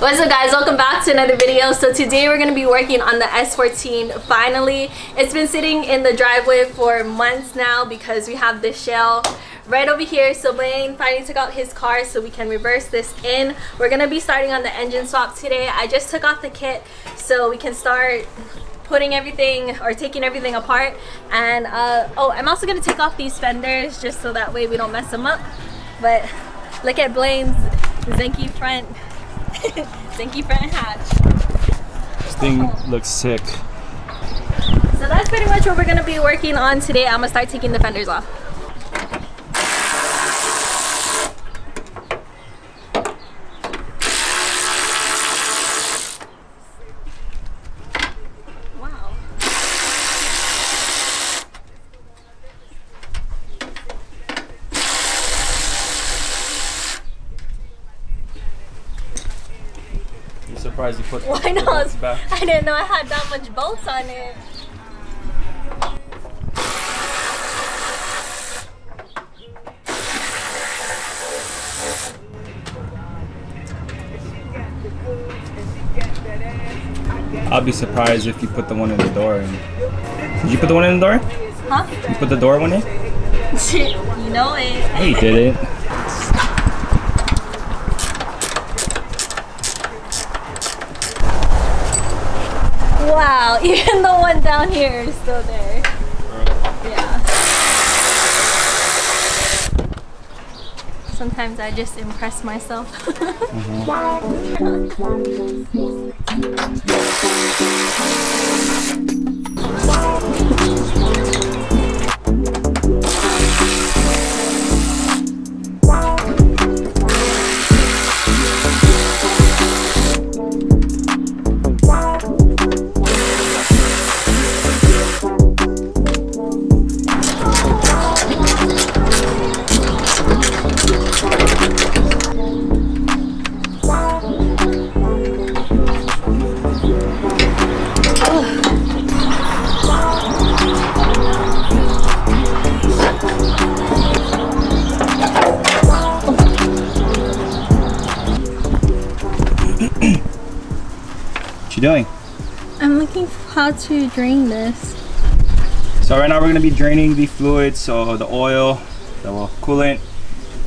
What's up guys, welcome back to another video. So today we're going to be working on the S14 finally. It's been sitting in the driveway for months now because we have this shell right over here. So Blaine finally took out his car so we can reverse this in. We're going to be starting on the engine swap today. I just took off the kit so we can start putting everything or taking everything apart. And oh, I'm also going to take off these fenders just so that way we don't mess them up. But look at Blaine's Zinky front Zinky front hatch. This thing looks sick. So that's pretty much what we're going to be working on today. I'm going to start taking the fenders off. Wow. You're surprised you put Why the not? bolts back? I didn't know I had that much bolts on it. I'll be surprised if you put the one in the door in. Did you put the one in the door? Huh? You put the door one in? You know it. He did it. Wow, even the one down here is still there. Yeah. Sometimes I just impress myself. What you doing? I'm looking for how to drain this. So right now we're going to be draining the fluids, so the oil, the coolant,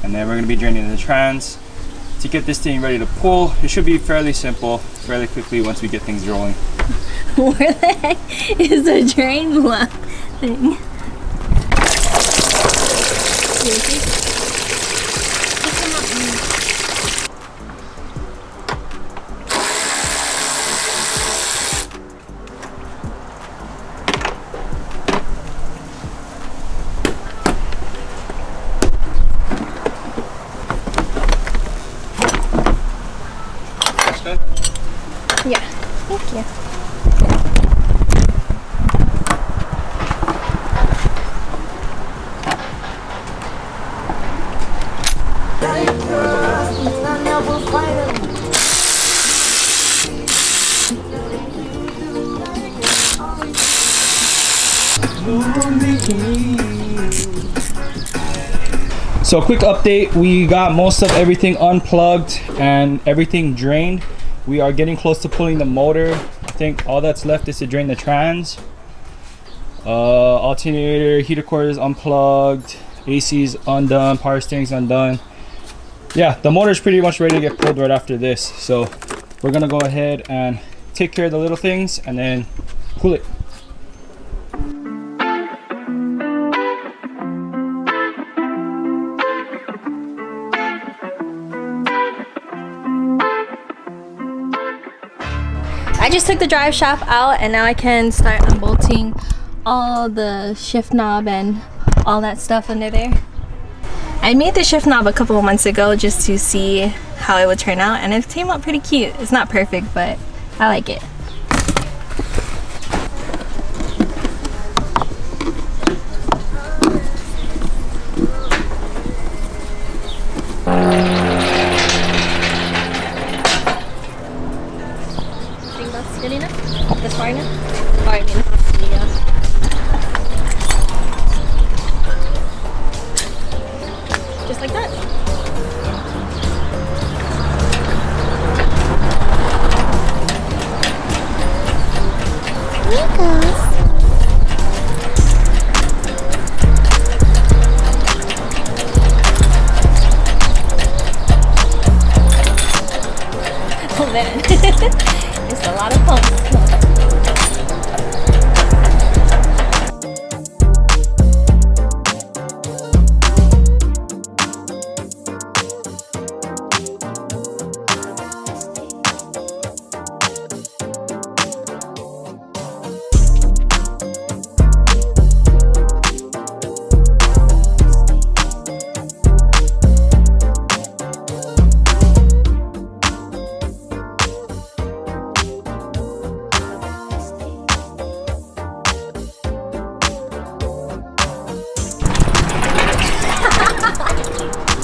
and then we're going to be draining the trans to get this thing ready to pull. It should be fairly simple, fairly quickly once we get things rolling. Where the heck is the drain block thing? Yeah, thank you. So quick update, we got most of everything unplugged and everything drained. We are getting close to pulling the motor. I think all that's left is to drain the trans. Alternator, heater cord is unplugged, AC's undone, power steering's undone. Yeah, the motor's pretty much ready to get pulled right after this. So we're gonna go ahead and take care of the little things and then pull it. I just took the drive shaft out and now I can start unbolting all the shift knob and all that stuff under there. I made the shift knob a couple of months ago just to see how it would turn out, and it came out pretty cute. It's not perfect, but I like it. Think that's good enough? That's far enough? Or I mean, just like that. man. It's a lot of pumps.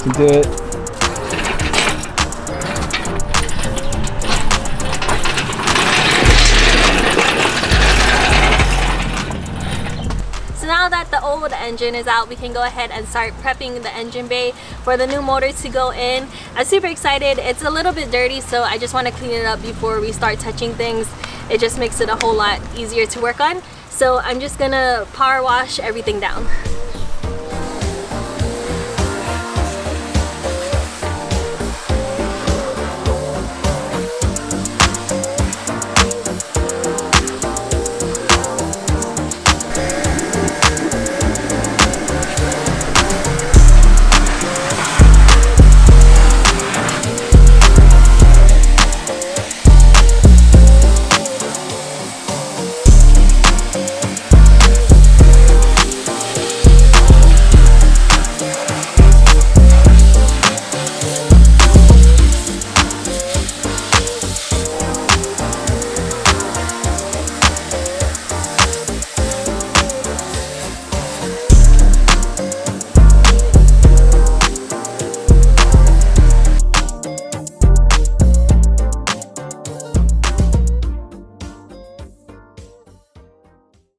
You can do it. So now that the old engine is out, we can go ahead and start prepping the engine bay for the new motor to go in. I'm super excited. It's a little bit dirty, so I just want to clean it up before we start touching things. It just makes it a whole lot easier to work on. So I'm just gonna power wash everything down.